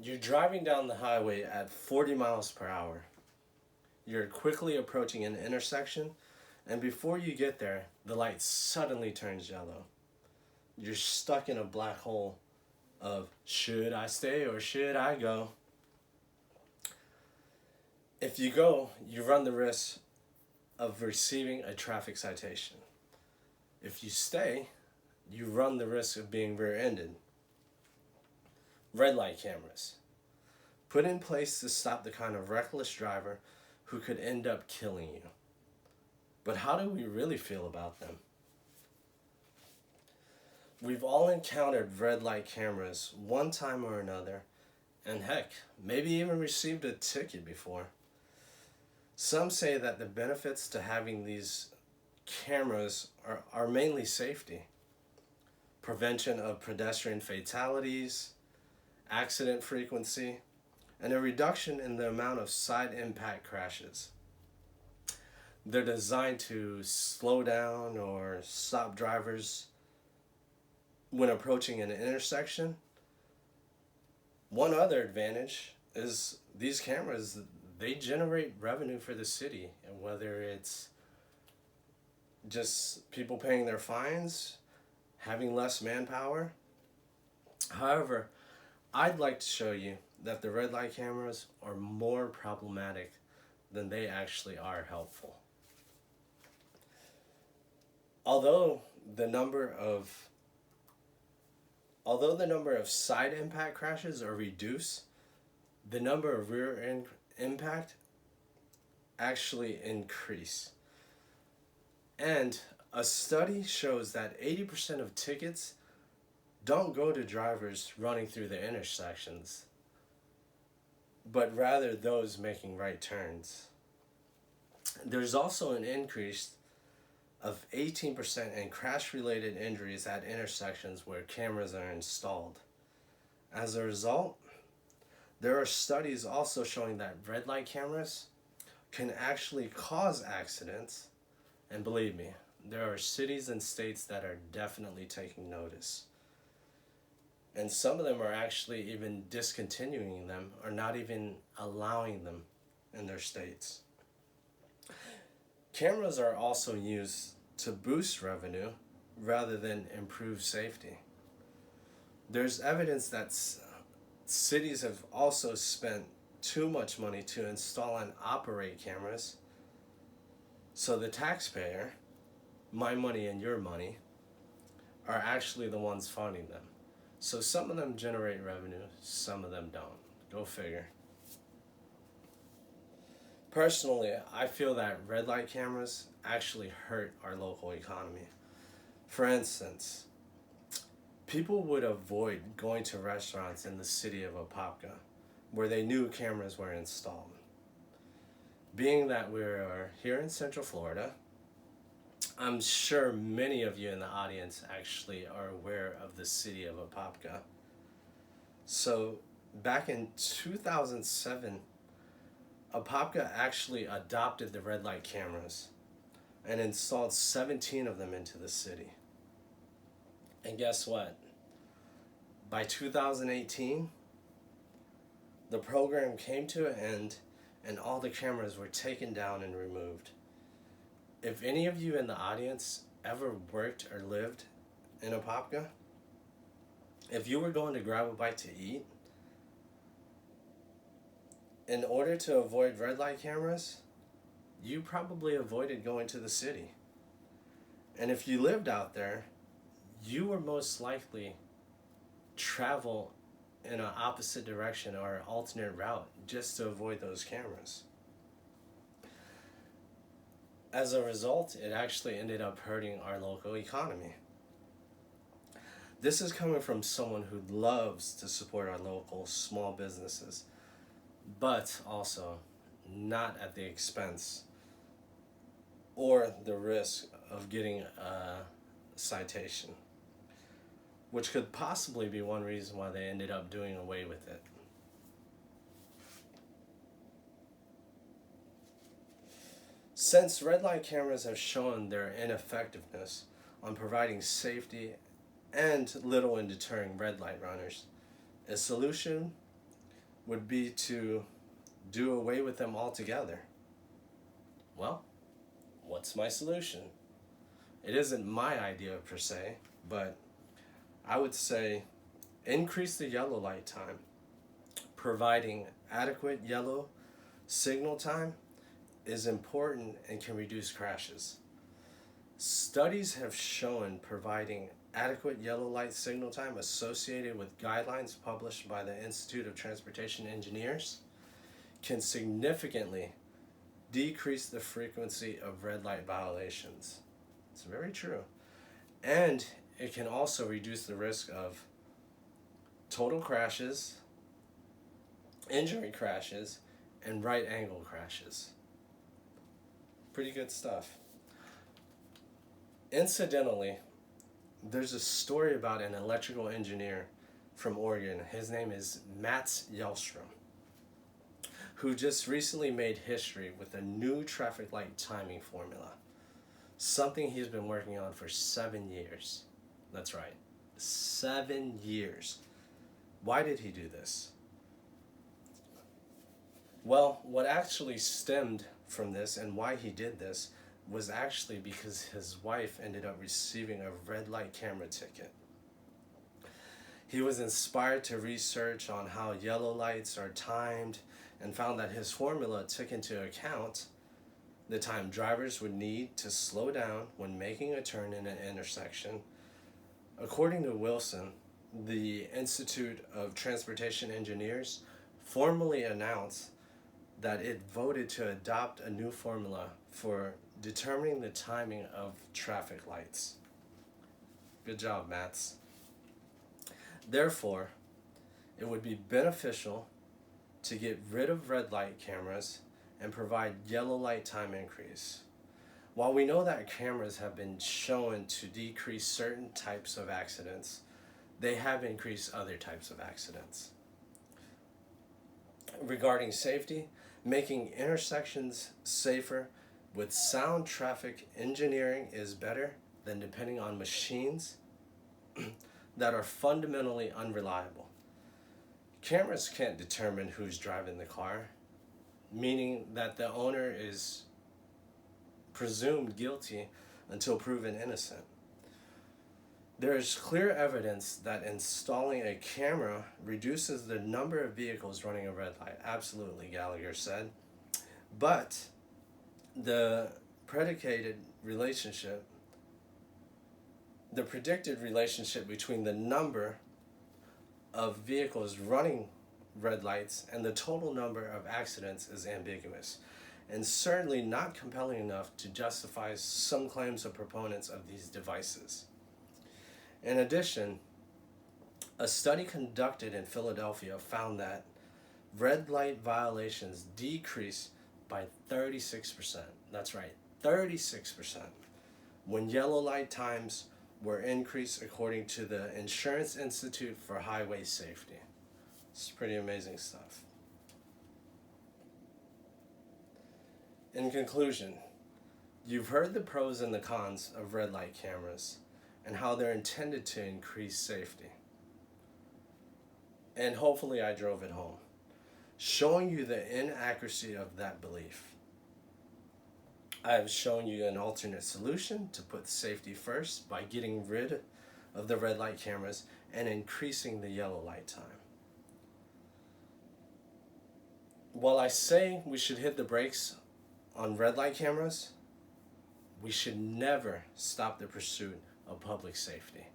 You're driving down the highway at 40 miles per hour. You're quickly approaching an intersection, and before you get there, the light suddenly turns yellow. You're stuck in a black hole of should I stay or should I go? If you go, you run the risk of receiving a traffic citation. If you stay, you run the risk of being rear ended. Red light cameras, put in place to stop the kind of reckless driver who could end up killing you. But how do we really feel about them? We've all encountered red light cameras one time or another, and heck, maybe even received a ticket before. Some say that the benefits to having these cameras are mainly safety, prevention of pedestrian fatalities, accident frequency, and a reduction in the amount of side impact crashes. They're designed to slow down or stop drivers when approaching an intersection. One other advantage is these cameras, they generate revenue for the city, and whether it's just people paying their fines, having less manpower. However, I'd like to show you that the red light cameras are more problematic than they actually are helpful. Although the number of side impact crashes are reduced, the number of rear end impact actually increase. And a study shows that 80% of tickets don't go to drivers running through the intersections, but rather those making right turns. There's also an increase of 18% in crash-related injuries at intersections where cameras are installed. As a result, there are studies also showing that red light cameras can actually cause accidents, and believe me, there are cities and states that are definitely taking notice. And some of them are actually even discontinuing them or not even allowing them in their states. Cameras are also used to boost revenue rather than improve safety. There's evidence that cities have also spent too much money to install and operate cameras, so the taxpayer, my money and your money, are actually the ones funding them. So some of them generate revenue, some of them don't. Go figure. Personally, I feel that red light cameras actually hurt our local economy. For instance, people would avoid going to restaurants in the city of Apopka where they knew cameras were installed. Being that we're here in Central Florida, I'm sure many of you in the audience actually are aware of the city of Apopka. So back in 2007, Apopka actually adopted the red light cameras and installed 17 of them into the city. And guess what? By 2018, the program came to an end and all the cameras were taken down and removed. If any of you in the audience ever worked or lived in Apopka, if you were going to grab a bite to eat, in order to avoid red light cameras, you probably avoided going to the city. And if you lived out there, you were most likely travel in an opposite direction or an alternate route just to avoid those cameras. As a result, it actually ended up hurting our local economy. This is coming from someone who loves to support our local small businesses, but also not at the expense or the risk of getting a citation, which could possibly be one reason why they ended up doing away with it. Since red light cameras have shown their ineffectiveness on providing safety and little in deterring red light runners, a solution would be to do away with them altogether. Well, what's my solution? It isn't my idea per se, but I would say increase the yellow light time. Providing adequate yellow signal time is important and can reduce crashes. Studies have shown providing adequate yellow light signal time associated with guidelines published by the Institute of Transportation Engineers can significantly decrease the frequency of red light violations. It's very true. And it can also reduce the risk of total crashes, injury crashes, and right angle crashes. Pretty good stuff. Incidentally, there's a story about an electrical engineer from Oregon. His name is Mats Yellstrom, who just recently made history with a new traffic light timing formula. Something he's been working on for 7 years. That's right, 7 years. Why did he do this? Well, what actually stemmed from this and why he did this was actually because his wife ended up receiving a red light camera ticket. He was inspired to research on how yellow lights are timed and found that his formula took into account the time drivers would need to slow down when making a turn in an intersection. According to Wilson, the Institute of Transportation Engineers formally announced that it voted to adopt a new formula for determining the timing of traffic lights. Good job, Mats. Therefore, it would be beneficial to get rid of red light cameras and provide yellow light time increase. While we know that cameras have been shown to decrease certain types of accidents, they have increased other types of accidents. Regarding safety, making intersections safer with sound traffic engineering is better than depending on machines that are fundamentally unreliable. Cameras can't determine who's driving the car, meaning that the owner is presumed guilty until proven innocent. There is clear evidence that installing a camera reduces the number of vehicles running a red light. Absolutely, Gallagher said. But the predicted relationship between the number of vehicles running red lights and the total number of accidents is ambiguous, and certainly not compelling enough to justify some claims of proponents of these devices. In addition, a study conducted in Philadelphia found that red light violations decreased by 36%. That's right, 36%. When yellow light times were increased according to the Insurance Institute for Highway Safety. It's pretty amazing stuff. In conclusion, you've heard the pros and the cons of red light cameras and how they're intended to increase safety. And hopefully I drove it home, showing you the inaccuracy of that belief. I have shown you an alternate solution to put safety first by getting rid of the red light cameras and increasing the yellow light time. While I say we should hit the brakes on red light cameras, we should never stop the pursuit of public safety.